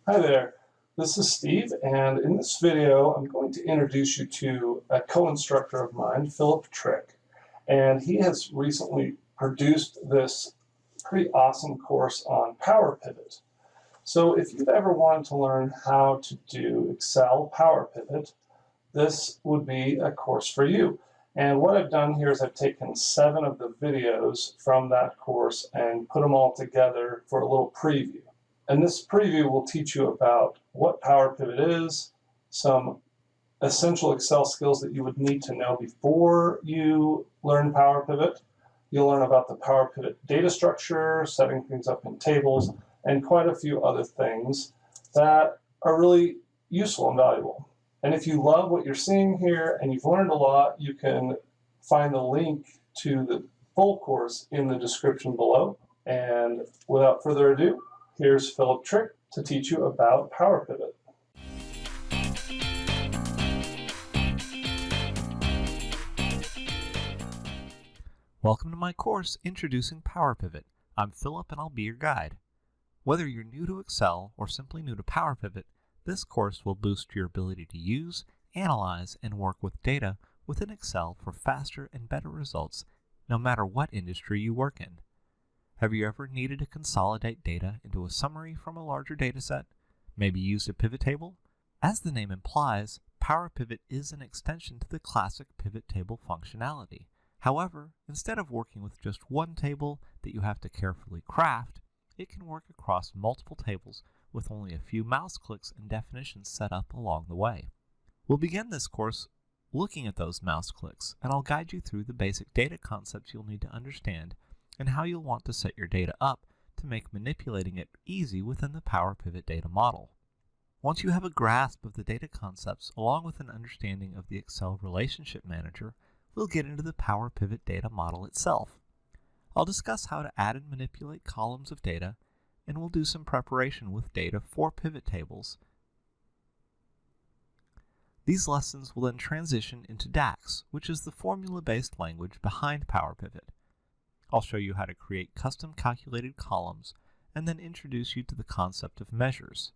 Hi there, this is Steve, and in this video I'm going to introduce you to a co-instructor of mine, Philip Trick, and he has recently produced this pretty awesome course on PowerPivot. So if you've ever wanted to learn how to do Excel PowerPivot, this would be a course for you. And what I've done here is I've taken 7 of the videos from that course and put them all together for a little preview. And this preview will teach you about what PowerPivot is, some essential Excel skills that you would need to know before you learn PowerPivot. You'll learn about the PowerPivot data structure, setting things up in tables, and quite a few other things that are really useful and valuable. And if you love what you're seeing here and you've learned a lot, you can find the link to the full course in the description below. And without further ado, here's Philip Trick to teach you about PowerPivot. Welcome to my course, Introducing PowerPivot. I'm Philip and I'll be your guide. Whether you're new to Excel or simply new to PowerPivot, this course will boost your ability to use, analyze, and work with data within Excel for faster and better results, no matter what industry you work in. Have you ever needed to consolidate data into a summary from a larger dataset? Maybe used a pivot table? As the name implies, PowerPivot is an extension to the classic pivot table functionality. However, instead of working with just one table that you have to carefully craft, it can work across multiple tables with only a few mouse clicks and definitions set up along the way. We'll begin this course looking at those mouse clicks, and I'll guide you through the basic data concepts you'll need to understand and how you'll want to set your data up to make manipulating it easy within the PowerPivot data model. Once you have a grasp of the data concepts along with an understanding of the Excel Relationship Manager, we'll get into the PowerPivot data model itself. I'll discuss how to add and manipulate columns of data, and we'll do some preparation with data for pivot tables. These lessons will then transition into DAX, which is the formula-based language behind PowerPivot. I'll show you how to create custom calculated columns and then introduce you to the concept of measures.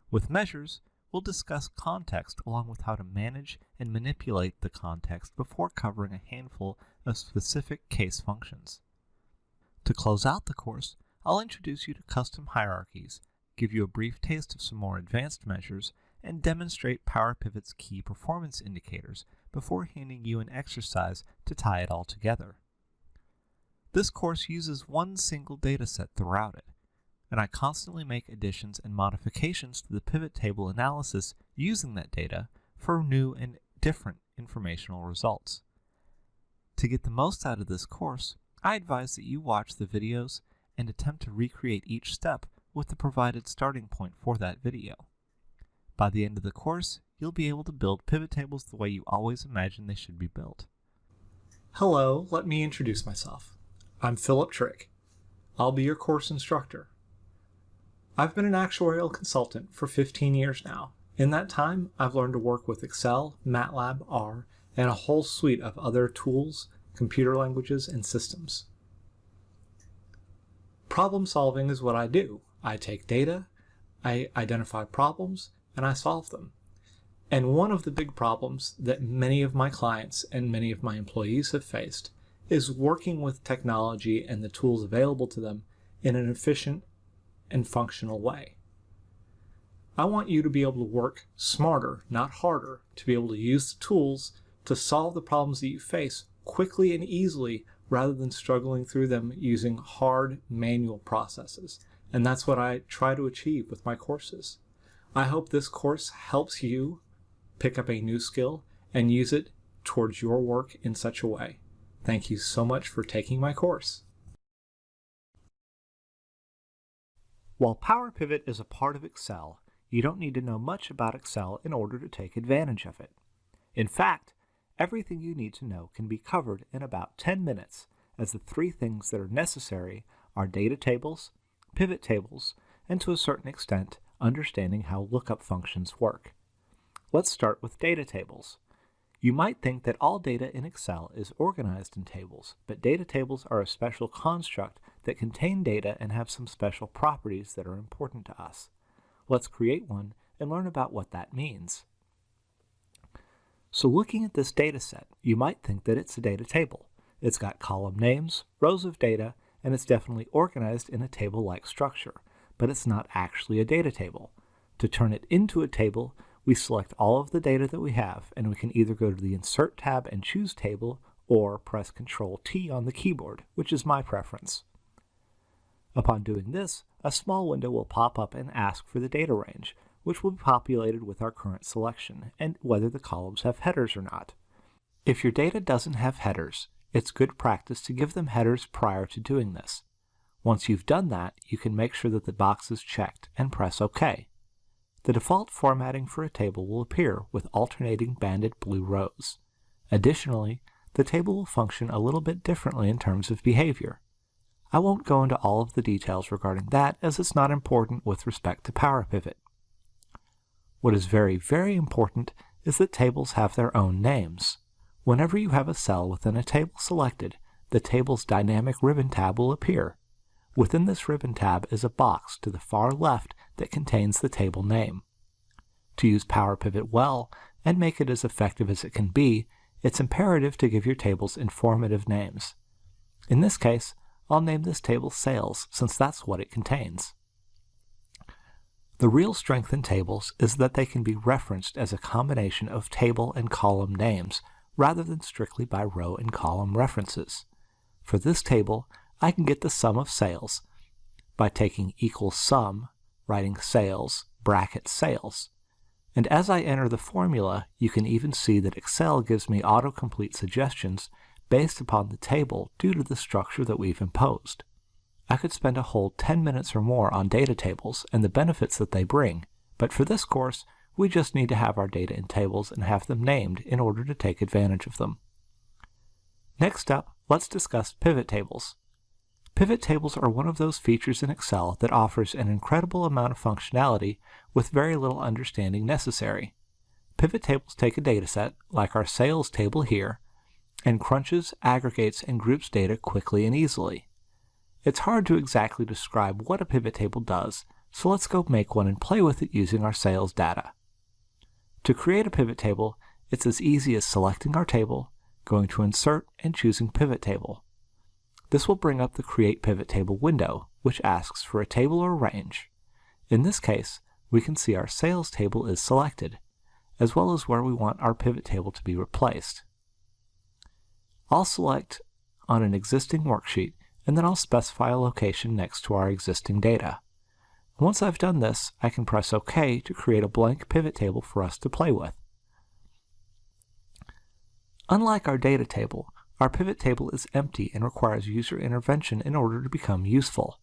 With measures, we'll discuss context along with how to manage and manipulate the context before covering a handful of specific case functions. To close out the course, I'll introduce you to custom hierarchies, give you a brief taste of some more advanced measures, and demonstrate PowerPivot's key performance indicators before handing you an exercise to tie it all together. This course uses one single dataset throughout it, and I constantly make additions and modifications to the pivot table analysis using that data for new and different informational results. To get the most out of this course, I advise that you watch the videos and attempt to recreate each step with the provided starting point for that video. By the end of the course, you'll be able to build pivot tables the way you always imagined they should be built. Hello, let me introduce myself. I'm Philip Trick. I'll be your course instructor. I've been an actuarial consultant for 15 years now. In that time, I've learned to work with Excel, MATLAB, R, and a whole suite of other tools, computer languages, and systems. Problem solving is what I do. I take data, I identify problems, and I solve them. And one of the big problems that many of my clients and many of my employees have faced is working with technology and the tools available to them in an efficient and functional way. I want you to be able to work smarter, not harder, to be able to use the tools to solve the problems that you face quickly and easily rather than struggling through them using hard manual processes. And that's what I try to achieve with my courses. I hope this course helps you pick up a new skill and use it towards your work in such a way. Thank you so much for taking my course. While PowerPivot is a part of Excel, you don't need to know much about Excel in order to take advantage of it. In fact, everything you need to know can be covered in about 10 minutes, as the 3 things that are necessary are data tables, pivot tables, and to a certain extent, understanding how lookup functions work. Let's start with data tables. You might think that all data in Excel is organized in tables, but data tables are a special construct that contain data and have some special properties that are important to us. let's create one and learn about what that means. So looking at this data set, you might think that it's a data table. It's got column names, rows of data, and it's definitely organized in a table-like structure, but it's not actually a data table. To turn it into a table, we select all of the data that we have, and we can either go to the Insert tab and choose Table, or press Ctrl-T on the keyboard, which is my preference. Upon doing this, a small window will pop up and ask for the data range, which will be populated with our current selection, and whether the columns have headers or not. If your data doesn't have headers, it's good practice to give them headers prior to doing this. Once you've done that, you can make sure that the box is checked and press OK. The default formatting for a table will appear with alternating banded blue rows. Additionally, the table will function a little bit differently in terms of behavior. I won't go into all of the details regarding that, as it's not important with respect to PowerPivot. What is very, very important is that tables have their own names. Whenever you have a cell within a table selected, the table's dynamic ribbon tab will appear. Within this ribbon tab is a box to the far left that contains the table name. To use PowerPivot well and make it as effective as it can be, it's imperative to give your tables informative names. In this case, I'll name this table Sales, since that's what it contains. The real strength in tables is that they can be referenced as a combination of table and column names, rather than strictly by row and column references. For this table, I can get the sum of sales by taking equals sum, writing sales, bracket sales. And as I enter the formula, you can even see that Excel gives me autocomplete suggestions based upon the table due to the structure that we've imposed. I could spend a whole 10 minutes or more on data tables and the benefits that they bring, but for this course, we just need to have our data in tables and have them named in order to take advantage of them. Next up, let's discuss pivot tables. Pivot tables are one of those features in Excel that offers an incredible amount of functionality with very little understanding necessary. Pivot tables take a dataset, like our sales table here, and crunches, aggregates, and groups data quickly and easily. It's hard to exactly describe what a pivot table does, so let's go make one and play with it using our sales data. To create a pivot table, it's as easy as selecting our table, going to Insert, and choosing Pivot Table. This will bring up the Create Pivot Table window, which asks for a table or range. In this case, we can see our sales table is selected, as well as where we want our pivot table to be replaced. I'll select on an existing worksheet, and then I'll specify a location next to our existing data. Once I've done this, I can press OK to create a blank pivot table for us to play with. Unlike our data table, our pivot table is empty and requires user intervention in order to become useful.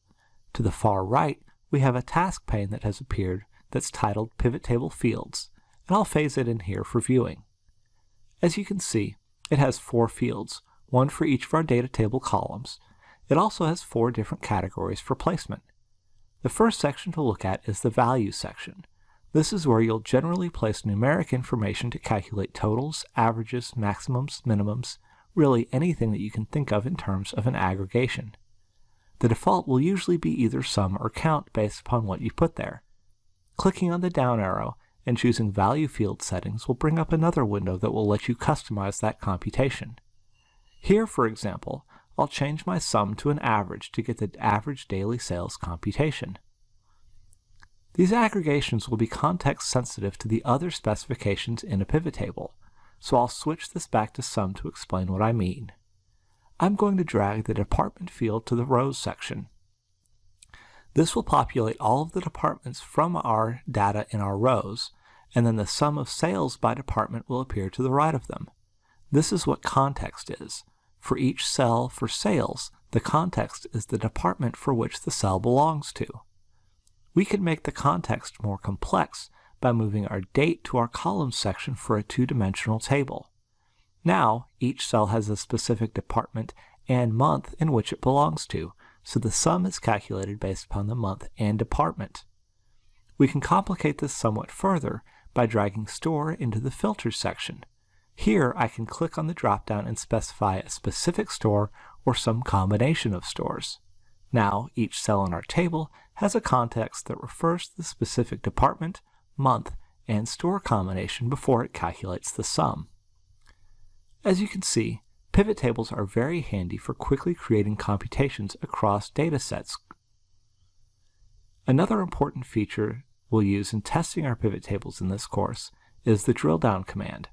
To the far right, we have a task pane that has appeared that's titled Pivot Table Fields, and I'll phase it in here for viewing. As you can see, it has 4 fields, one for each of our data table columns. It also has 4 different categories for placement. The first section to look at is the Value section. This is where you'll generally place numeric information to calculate totals, averages, maximums, minimums, really anything that you can think of in terms of an aggregation. The default will usually be either sum or count based upon what you put there. Clicking on the down arrow and choosing Value Field Settings will bring up another window that will let you customize that computation. Here, for example, I'll change my sum to an average to get the average daily sales computation. These aggregations will be context sensitive to the other specifications in a pivot table, so I'll switch this back to sum to explain what I mean. I'm going to drag the department field to the rows section. This will populate all of the departments from our data in our rows, and then the sum of sales by department will appear to the right of them. This is what context is. For each cell for sales, the context is the department for which the cell belongs to. We can make the context more complex by moving our date to our columns section for a 2-dimensional table. Now, each cell has a specific department and month in which it belongs to, so the sum is calculated based upon the month and department. We can complicate this somewhat further by dragging Store into the Filters section. Here, I can click on the drop-down and specify a specific store or some combination of stores. Now, each cell in our table has a context that refers to the specific department, month, and store combination before it calculates the sum. As you can see, pivot tables are very handy for quickly creating computations across data sets. Another important feature we'll use in testing our pivot tables in this course is the drill down command.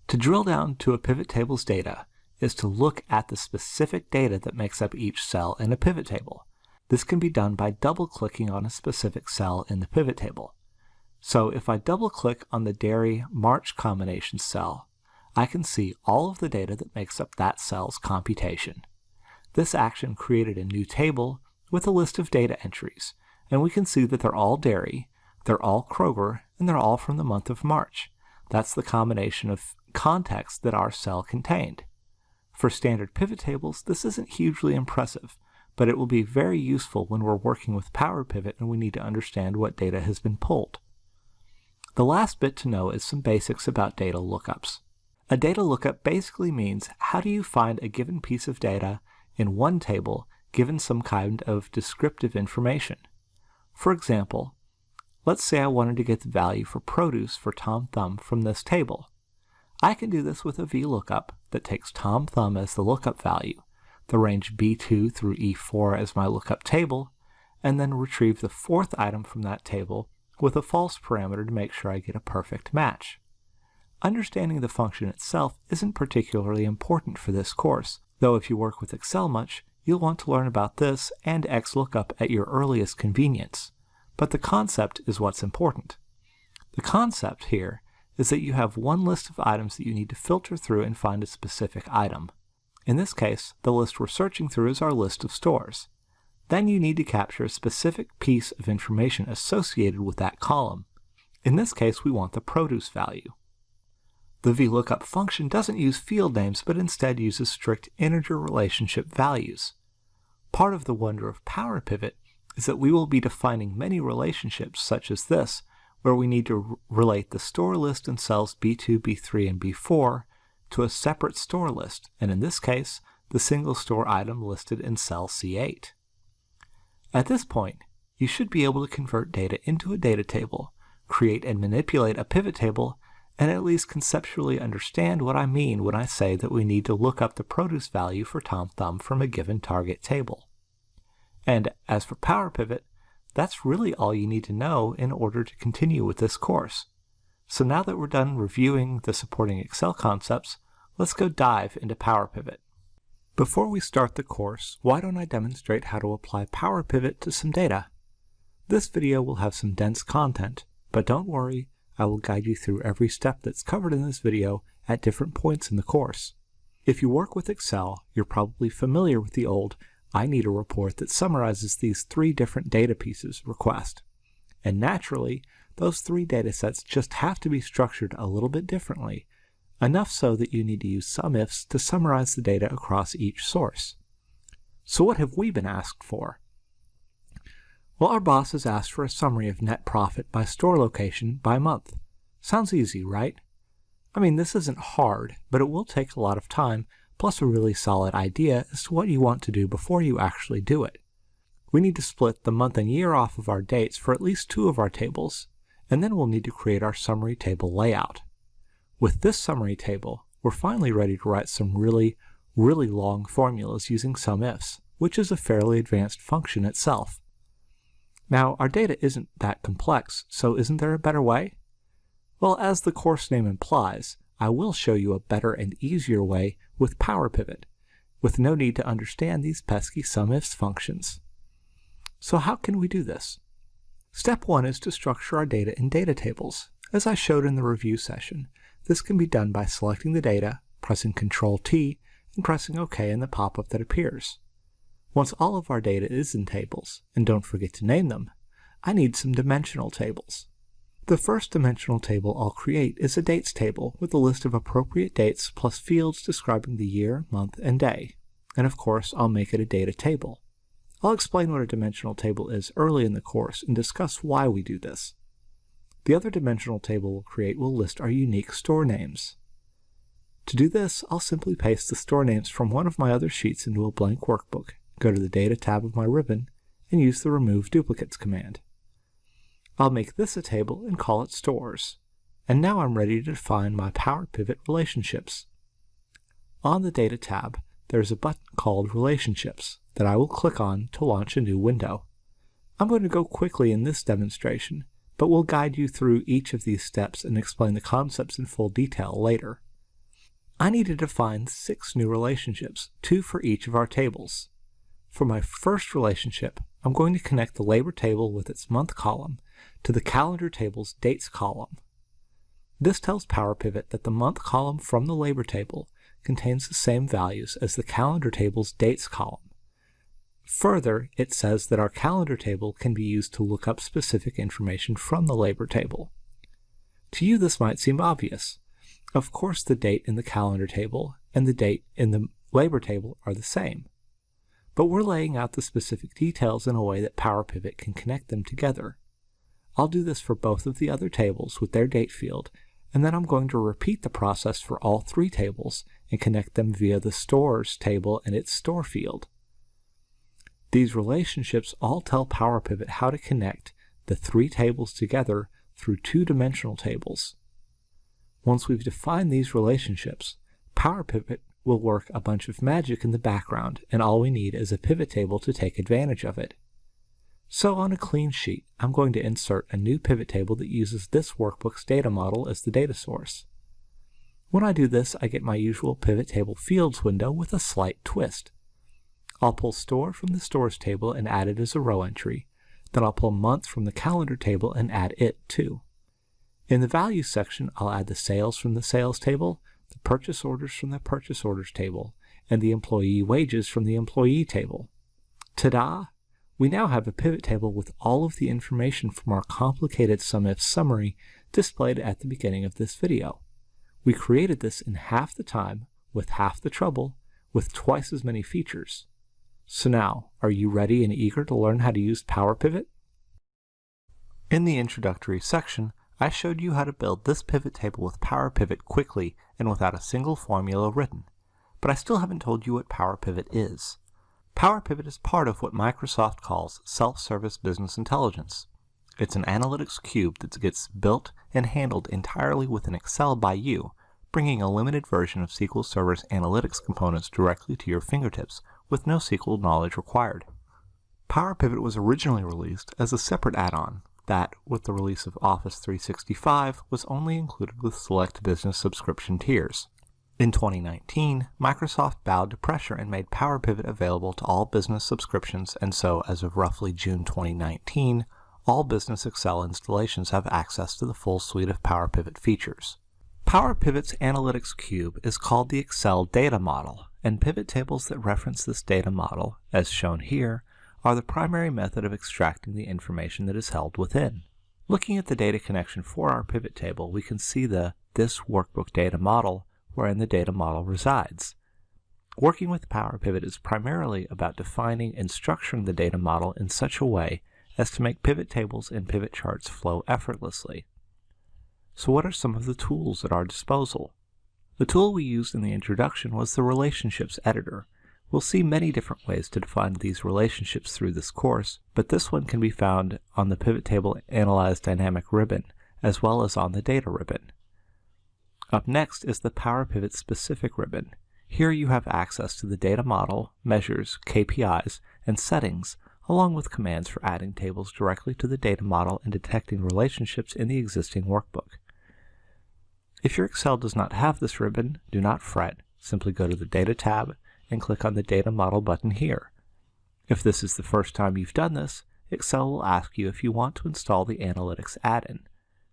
To drill down to a pivot table's data is to look at the specific data that makes up each cell in a pivot table. This can be done by double-clicking on a specific cell in the pivot table. So if I double-click on the dairy March combination cell, I can see all of the data that makes up that cell's computation. This action created a new table with a list of data entries, and we can see that they're all dairy, they're all Kroger, and they're all from the month of March. That's the combination of context that our cell contained. For standard pivot tables, this isn't hugely impressive, but it will be very useful when we're working with PowerPivot and we need to understand what data has been pulled. The last bit to know is some basics about data lookups. A data lookup basically means how do you find a given piece of data in one table given some kind of descriptive information. For example, let's say I wanted to get the value for produce for Tom Thumb from this table. I can do this with a VLOOKUP that takes Tom Thumb as the lookup value, the range B2 through E4 as my lookup table, and then retrieve the fourth item from that table with a false parameter to make sure I get a perfect match. Understanding the function itself isn't particularly important for this course, though if you work with Excel much, you'll want to learn about this and XLOOKUP at your earliest convenience. But the concept is what's important. The concept here is that you have one list of items that you need to filter through and find a specific item. In this case, the list we're searching through is our list of stores. Then you need to capture a specific piece of information associated with that column. In this case, we want the produce value. The VLOOKUP function doesn't use field names, but instead uses strict integer relationship values. Part of the wonder of PowerPivot is that we will be defining many relationships such as this, where we need to relate the store list in cells B2, B3, and B4 to a separate store list, and in this case, the single store item listed in cell C8. At this point, you should be able to convert data into a data table, create and manipulate a pivot table, and at least conceptually understand what I mean when I say that we need to look up the produce value for Tom Thumb from a given target table. And as for PowerPivot, that's really all you need to know in order to continue with this course. So now that we're done reviewing the supporting Excel concepts, let's go dive into PowerPivot. Before we start the course, why don't I demonstrate how to apply PowerPivot to some data? This video will have some dense content, but don't worry, I will guide you through every step that's covered in this video at different points in the course. If you work with Excel, you're probably familiar with the old "I need a report that summarizes these 3 different data pieces" request. And naturally, those 3 data sets just have to be structured a little bit differently, enough so that you need to use SUMIFs to summarize the data across each source. So what have we been asked for? Well, our boss has asked for a summary of net profit by store location by month. Sounds easy, right? I mean, this isn't hard, but it will take a lot of time, plus a really solid idea as to what you want to do before you actually do it. We need to split the month and year off of our dates for at least 2 of our tables, and then we'll need to create our summary table layout. With this summary table, we're finally ready to write some really long formulas using SUMIFs, which is a fairly advanced function itself. Now, our data isn't that complex, so isn't there a better way? Well, as the course name implies, I will show you a better and easier way with PowerPivot, with no need to understand these pesky SUMIFs functions. So how can we do this? Step 1 is to structure our data in data tables. As I showed in the review session, this can be done by selecting the data, pressing Ctrl-T, and pressing OK in the pop-up that appears. Once all of our data is in tables, and don't forget to name them, I need some dimensional tables. The first dimensional table I'll create is a dates table with a list of appropriate dates plus fields describing the year, month, and day. And of course, I'll make it a data table. I'll explain what a dimensional table is early in the course and discuss why we do this. The other dimensional table we'll create will list our unique store names. To do this, I'll simply paste the store names from one of my other sheets into a blank workbook, go to the Data tab of my ribbon, and use the Remove Duplicates command. I'll make this a table and call it Stores. And now I'm ready to define my PowerPivot relationships. On the Data tab, there's a button called Relationships that I will click on to launch a new window. I'm going to go quickly in this demonstration, but we'll guide you through each of these steps and explain the concepts in full detail later. I need to define 6 new relationships, 2 for each of our tables. For my first relationship, I'm going to connect the labor table with its month column to the calendar table's dates column. This tells PowerPivot that the month column from the labor table contains the same values as the calendar table's dates column. Further, it says that our calendar table can be used to look up specific information from the labor table. To you, this might seem obvious. Of course, the date in the calendar table and the date in the labor table are the same. But we're laying out the specific details in a way that PowerPivot can connect them together. I'll do this for both of the other tables with their date field, and then I'm going to repeat the process for all 3 tables and connect them via the Stores table and its Store field. These relationships all tell PowerPivot how to connect the 3 tables together through 2-dimensional tables. Once we've defined these relationships, PowerPivot will work a bunch of magic in the background, and all we need is a pivot table to take advantage of it. So on a clean sheet, I'm going to insert a new pivot table that uses this workbook's data model as the data source. When I do this, I get my usual pivot table fields window with a slight twist. I'll pull Store from the Stores table and add it as a row entry. Then I'll pull Month from the Calendar table and add it too. In the Values section, I'll add the Sales from the Sales table, the Purchase Orders from the Purchase Orders table, and the Employee Wages from the Employee table. Ta-da! We now have a pivot table with all of the information from our complicated SUMIF summary displayed at the beginning of this video. We created this in half the time, with half the trouble, with twice as many features. So now, are you ready and eager to learn how to use PowerPivot? In the introductory section, I showed you how to build this pivot table with PowerPivot quickly and without a single formula written. But I still haven't told you what PowerPivot is. PowerPivot is part of what Microsoft calls self-service business intelligence. It's an analytics cube that gets built and handled entirely within Excel by you, bringing a limited version of SQL Server's analytics components directly to your fingertips with no SQL knowledge required. PowerPivot was originally released as a separate add-on that, with the release of Office 365, was only included with select business subscription tiers. In 2019, Microsoft bowed to pressure and made PowerPivot available to all business subscriptions, and so as of roughly June 2019, all business Excel installations have access to the full suite of PowerPivot features. PowerPivot's analytics cube is called the Excel data model, and pivot tables that reference this data model, as shown here, are the primary method of extracting the information that is held within. Looking at the data connection for our pivot table, we can see this workbook data model wherein the data model resides. Working with PowerPivot is primarily about defining and structuring the data model in such a way as to make pivot tables and pivot charts flow effortlessly. So what are some of the tools at our disposal? The tool we used in the introduction was the Relationships Editor. We'll see many different ways to define these relationships through this course, but this one can be found on the Pivot Table Analyze Dynamic ribbon, as well as on the Data ribbon. Up next is the PowerPivot Specific ribbon. Here you have access to the data model, measures, KPIs, and settings, along with commands for adding tables directly to the data model and detecting relationships in the existing workbook. If your Excel does not have this ribbon, do not fret. Simply go to the Data tab and click on the Data Model button here. If this is the first time you've done this, Excel will ask you if you want to install the Analytics add-in.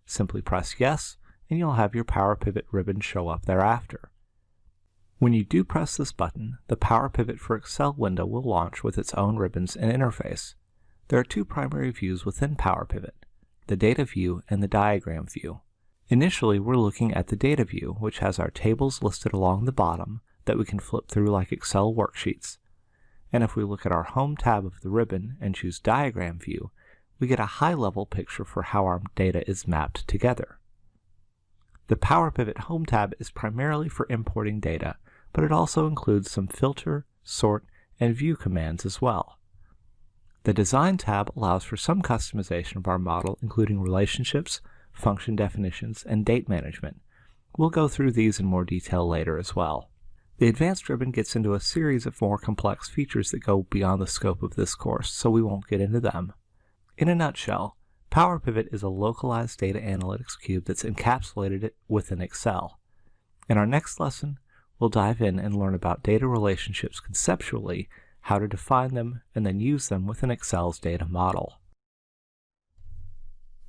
Simply press Yes, and you'll have your PowerPivot ribbon show up thereafter. When you do press this button, the PowerPivot for Excel window will launch with its own ribbons and interface. There are 2 primary views within PowerPivot, the Data view and the Diagram view. Initially, we're looking at the Data view, which has our tables listed along the bottom that we can flip through like Excel worksheets. And if we look at our Home tab of the ribbon and choose Diagram view, we get a high-level picture for how our data is mapped together. The PowerPivot Home tab is primarily for importing data, but it also includes some filter, sort, and view commands as well. The Design tab allows for some customization of our model, including relationships, function definitions, and date management. We'll go through these in more detail later as well. The Advanced ribbon gets into a series of more complex features that go beyond the scope of this course, so we won't get into them. In a nutshell, PowerPivot is a localized data analytics cube that's encapsulated within Excel. In our next lesson, we'll dive in and learn about data relationships conceptually, how to define them, and then use them within Excel's data model.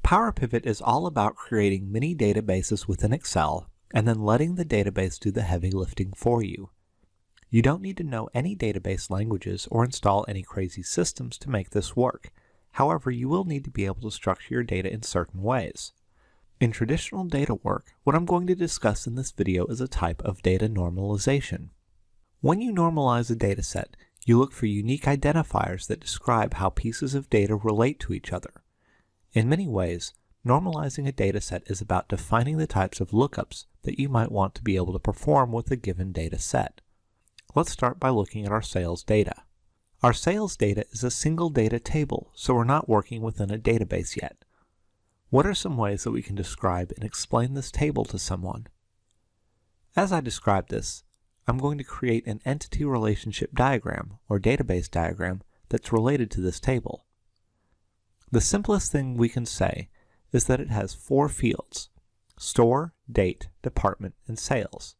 PowerPivot is all about creating mini databases within Excel and then letting the database do the heavy lifting for you. You don't need to know any database languages or install any crazy systems to make this work. However, you will need to be able to structure your data in certain ways. In traditional data work, what I'm going to discuss in this video is a type of data normalization. When you normalize a dataset, you look for unique identifiers that describe how pieces of data relate to each other. In many ways, normalizing a dataset is about defining the types of lookups that you might want to be able to perform with a given data set. Let's start by looking at our sales data. Our sales data is a single data table, so we're not working within a database yet. What are some ways that we can describe and explain this table to someone? As I describe this, I'm going to create an entity relationship diagram or database diagram that's related to this table. The simplest thing we can say is that it has 4 fields: store, date, department, and sales.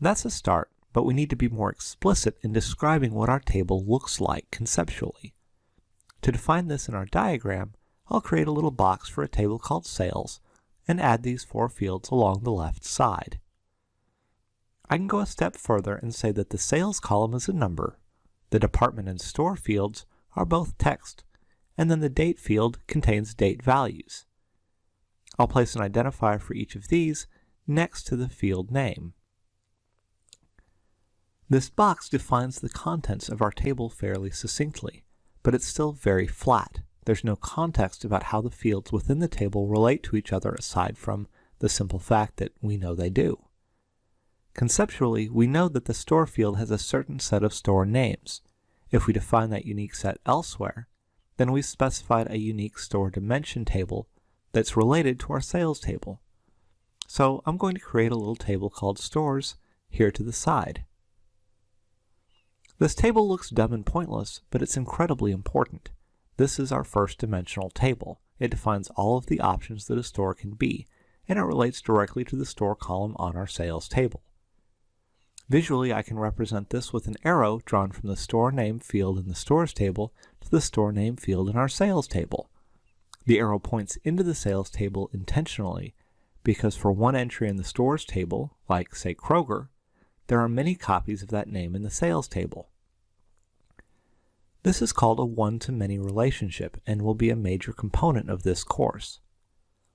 That's a start, but we need to be more explicit in describing what our table looks like conceptually. To define this in our diagram, I'll create a little box for a table called sales and add these 4 fields along the left side. I can go a step further and say that the sales column is a number, the department and store fields are both text, and then the date field contains date values. I'll place an identifier for each of these next to the field name. This box defines the contents of our table fairly succinctly, but it's still very flat. There's no context about how the fields within the table relate to each other aside from the simple fact that we know they do. Conceptually, we know that the store field has a certain set of store names. If we define that unique set elsewhere, then we've specified a unique store dimension table that's related to our sales table. So I'm going to create a little table called stores here to the side. This table looks dumb and pointless, but it's incredibly important. This is our first dimensional table. It defines all of the options that a store can be, and it relates directly to the store column on our sales table. Visually, I can represent this with an arrow drawn from the store name field in the stores table to the store name field in our sales table. The arrow points into the sales table intentionally because for one entry in the stores table, like say Kroger, there are many copies of that name in the sales table. This is called a one-to-many relationship and will be a major component of this course.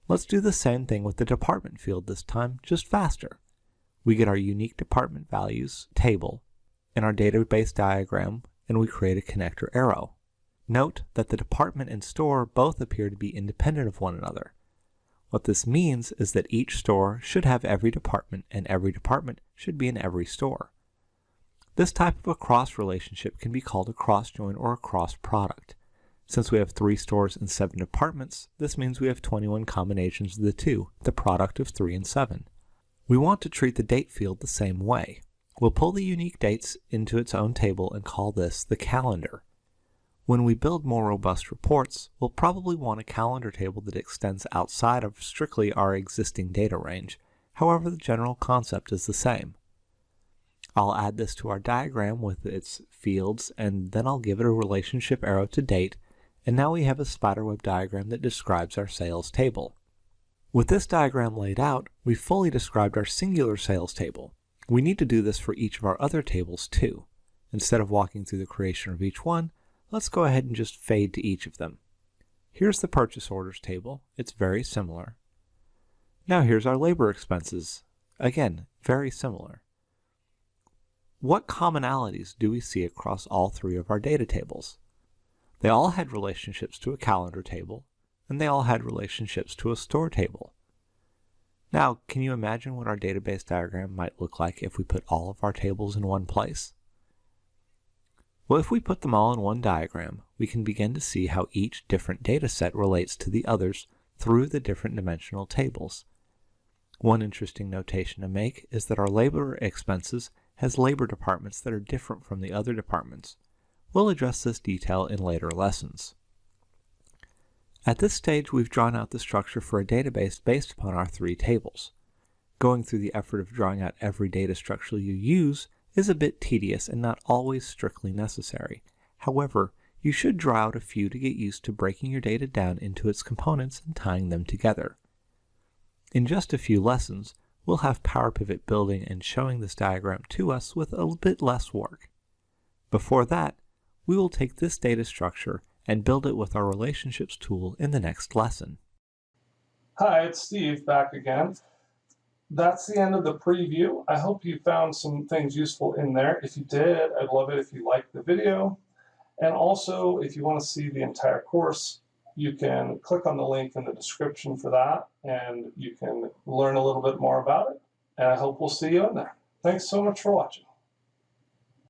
Let's do the same thing with the department field this time, just faster. We get our unique department values table in our database diagram, and we create a connector arrow. Note that the department and store both appear to be independent of one another. What this means is that each store should have every department, and every department should be in every store. This type of a cross relationship can be called a cross join or a cross product. Since we have 3 stores and 7 departments, this means we have 21 combinations of the two, the product of 3 and 7. We want to treat the date field the same way. We'll pull the unique dates into its own table and call this the calendar. When we build more robust reports, we'll probably want a calendar table that extends outside of strictly our existing data range. However, the general concept is the same. I'll add this to our diagram with its fields, and then I'll give it a relationship arrow to date, and now we have a spiderweb diagram that describes our sales table. With this diagram laid out, we've fully described our singular sales table. We need to do this for each of our other tables too. Instead of walking through the creation of each one, let's go ahead and just fade to each of them. Here's the purchase orders table. It's very similar. Now here's our labor expenses. Again, very similar. What commonalities do we see across all 3 of our data tables? They all had relationships to a calendar table, and they all had relationships to a store table. Now, can you imagine what our database diagram might look like if we put all of our tables in one place? Well, if we put them all in one diagram, we can begin to see how each different data set relates to the others through the different dimensional tables. One interesting notation to make is that our labor expenses has labor departments that are different from the other departments. We'll address this detail in later lessons. At this stage, we've drawn out the structure for a database based upon our three tables. Going through the effort of drawing out every data structure you use is a bit tedious and not always strictly necessary. However, you should draw out a few to get used to breaking your data down into its components and tying them together. In just a few lessons, we'll have PowerPivot building and showing this diagram to us with a bit less work. Before that, we will take this data structure and build it with our relationships tool in the next lesson. Hi, it's Steve back again. That's the end of the preview. I hope you found some things useful in there. If you did, I'd love it if you liked the video. And also, if you want to see the entire course, you can click on the link in the description for that, and you can learn a little bit more about it. And I hope we'll see you in there. Thanks so much for watching.